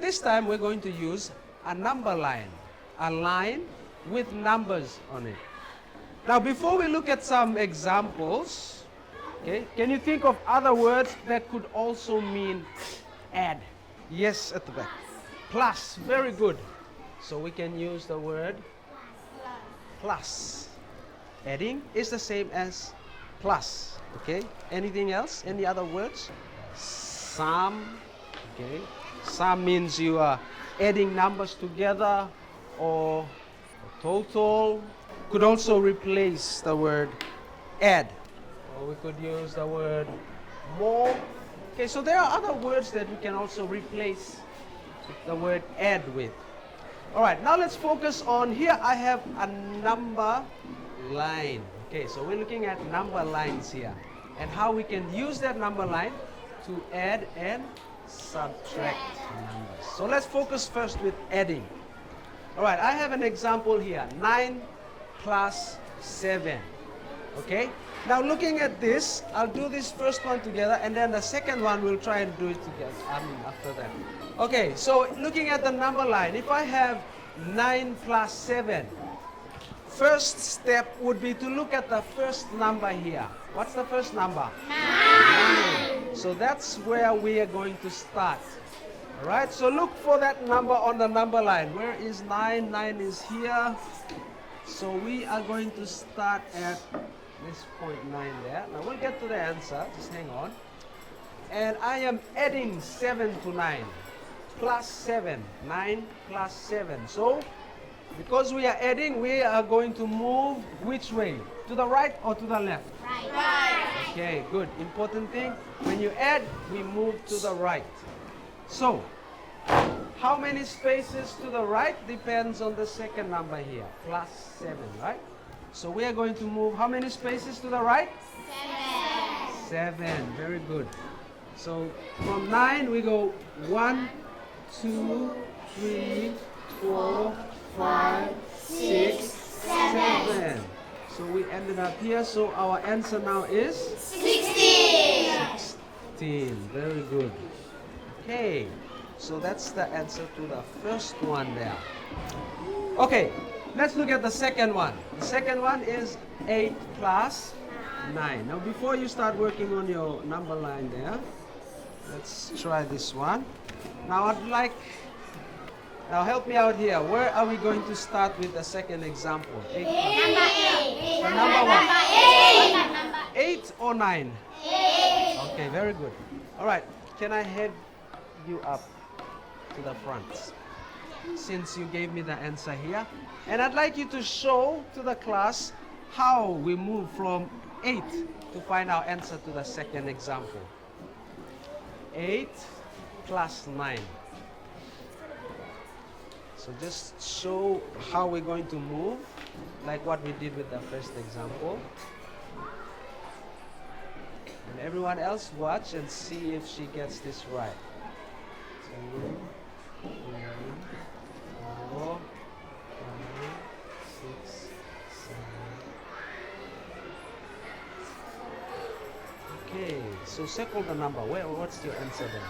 this time we're going to use a number line. A line with numbers on it. Now before we look at some examples, okay, can you think of other words that could also mean add? Yes, at the back. Plus, very good. So we can use the word plus. Adding is the same as plus, okay? Anything else? Any other words? Sum, okay? Sum means you are adding numbers together, or total. Could also replace the word add. Or we could use the word more. Okay, so there are other words that we can also replace the word add with. All right, now let's focus on here. I have a number line. Okay, so we're looking at number lines here and how we can use that number line to add and subtract numbers. So let's focus first with adding. All right, I have an example here. 9 plus 7. Okay, now looking at this, I'll do this first one together, and then the second one we'll try and do it together after that. Okay, so looking at the number line, if I have 9 plus 7, first step would be to look at the first number here. What's the first number? 9. So that's where we are going to start. All right, so look for that number on the number line. Where is 9? 9 is here. So we are going to start at this point 9 there. Now we'll get to the answer, just hang on. And I am adding 7 to 9. Plus 7. 9 plus 7. So, because we are adding, we are going to move which way? To the right or to the left? Right. Okay, good. Important thing, when you add, we move to the right. So, how many spaces to the right depends on the second number here. Plus 7, right? So we are going to move how many spaces to the right? 7. 7. Very good. So from 9 we go 1, 2, 3, 4, 5, 6, 7. So we ended up here. So our answer now is 16. 16. Very good. Okay. So that's the answer to the first one there. Okay, let's look at the second one. The second one is 8 plus 9. Now before you start working on your number line there, let's try this one. Now now help me out here. Where are we going to start with the second example? 8 Number 8. The number what? Number 8. 8 or 9? 8. Okay, very good. All right, can I have you up to the front, since you gave me the answer here, and I'd like you to show to the class how we move from 8 to find our answer to the second example. 8 plus 9. So just show how we're going to move, like what we did with the first example. And everyone else watch and see if she gets this right. 2, 3, 4, 5, 6, 7. Okay, so circle the number. What's your answer then?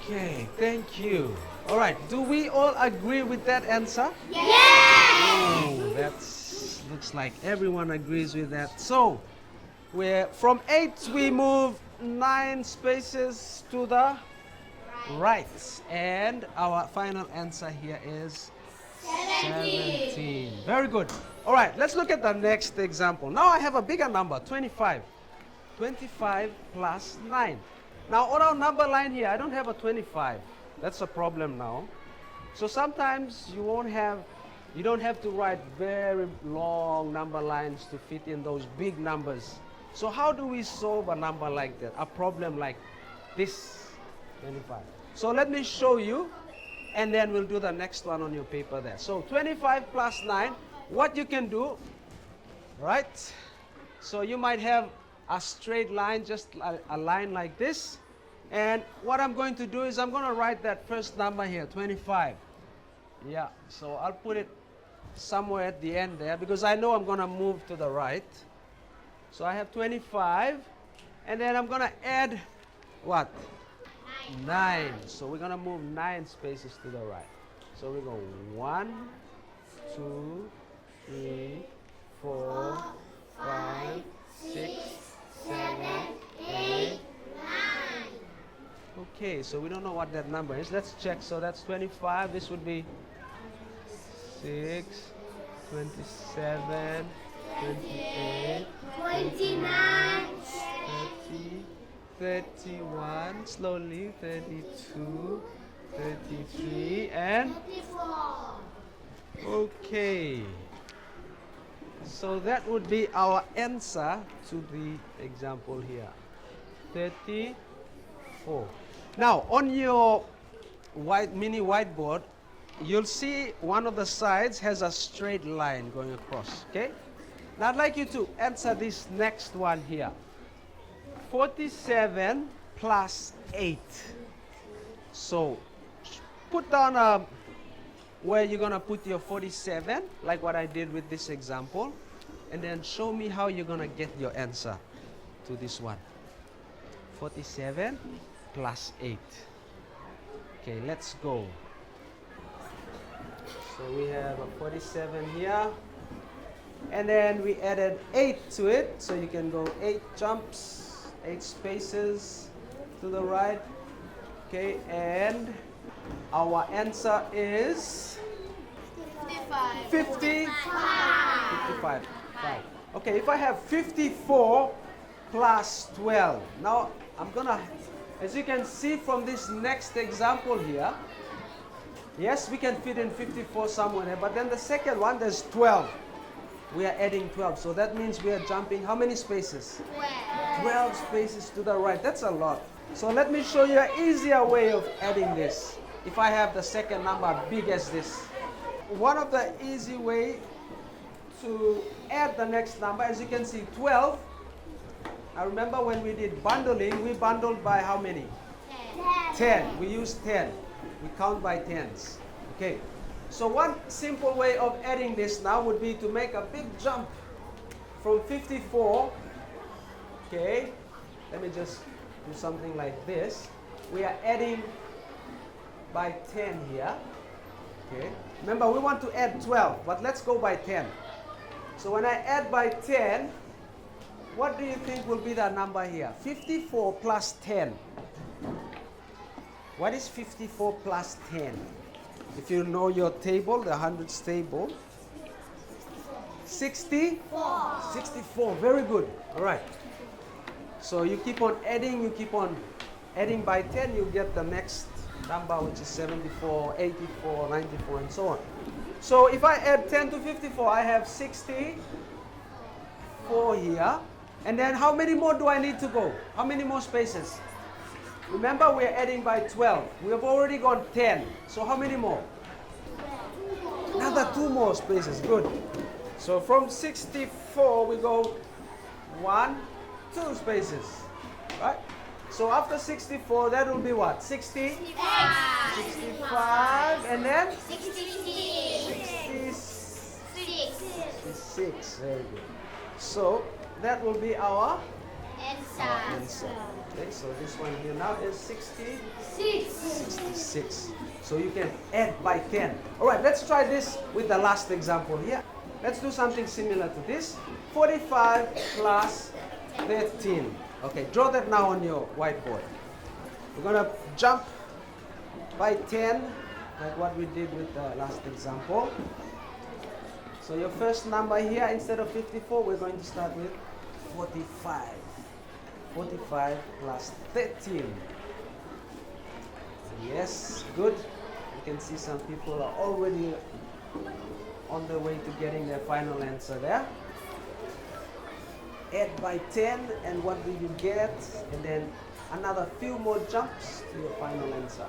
Okay, thank you. All right, do we all agree with that answer? Yes. Oh, looks like everyone agrees with that. So, from 8 we move 9 spaces to the right. And our final answer here is 17. Very good. All right, let's look at the next example. Now I have a bigger number, 25. 25 plus 9. Now on our number line here, I don't have a 25. That's a problem now. So sometimes you don't have to write very long number lines to fit in those big numbers. So how do we solve a number like that, a problem like this, 25? So let me show you, and then we'll do the next one on your paper there. So 25 plus 9, what you can do, right? So you might have a straight line, just a line like this. And what I'm going to do is I'm going to write that first number here, 25. Yeah, so I'll put it somewhere at the end there because I know I'm going to move to the right. So I have 25, and then I'm going to add what? 9. So we're gonna move 9 spaces to the right. So we go 1, 2, 3, 4, 5, 6, 7, 8. Okay, so we don't know what that number is. Let's check. So that's 25. This would be 6, 27, 28, 29. 30, 31, slowly, 32, 33, and 34. okay. So that would be our answer to the example here. 34. Now, on your mini whiteboard, you'll see one of the sides has a straight line going across, okay? Now I'd like you to answer this next one here. 47 plus 8. So put down where you're gonna put your 47, like what I did with this example, and then show me how you're gonna get your answer to this one. 47 plus 8. Okay, let's go. So we have a 47 here, and then we added 8 to it, so you can go 8 jumps, 8 spaces to the right. Okay, and our answer is 55. 50. 55. Right. Okay, if I have 54 plus 12, now I'm gonna, as you can see from this next example here, yes, we can fit in 54 somewhere there, but then the second one, there's 12. We are adding 12, so that means we are jumping how many spaces? 12 spaces to the right. That's a lot. So let me show you an easier way of adding this. If I have the second number big as this. One of the easy way to add the next number, as you can see, 12. I remember when we did bundling, we bundled by how many? 10. We used 10. We count by tens. Okay. So one simple way of adding this now would be to make a big jump from 54. Okay. Let me just do something like this. We are adding by 10 here. Okay. Remember, we want to add 12, but let's go by 10. So when I add by 10, what do you think will be the number here? 54 plus 10. What is 54 plus 10? If you know your table, the hundreds table. 64. 64, very good. All right. So you keep on adding, by 10, you get the next number, which is 74, 84, 94, and so on. So if I add 10 to 54, I have 64 here. And then how many more do I need to go? How many more spaces? Remember, we're adding by 12. We have already gone 10. So how many more? Another 2 more spaces. Good. So from 64, we go 1, 2 spaces. Right? So after 64, that will be what? 60? 65. And then? 66. Very good. So that will be our answer. Okay, so this one here now is 66. So you can add by 10. All right, let's try this with the last example here. Let's do something similar to this. 45 plus 13. Okay, draw that now on your whiteboard. We're going to jump by 10, like what we did with the last example. So your first number here, instead of 54, we're going to start with 45. 45 plus 13. Yes, good. You can see some people are already on the way to getting their final answer there. Add by 10, and what do you get? And then another few more jumps to your final answer.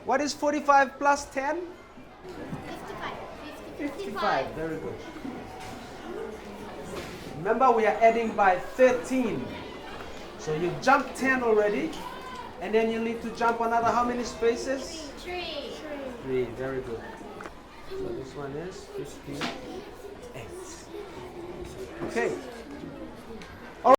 What is 45 plus 10? 55. Very good. Remember, we are adding by 13. So you jumped 10 already, and then you need to jump another how many spaces? 3. 3. Very good. So this one is 58. Okay.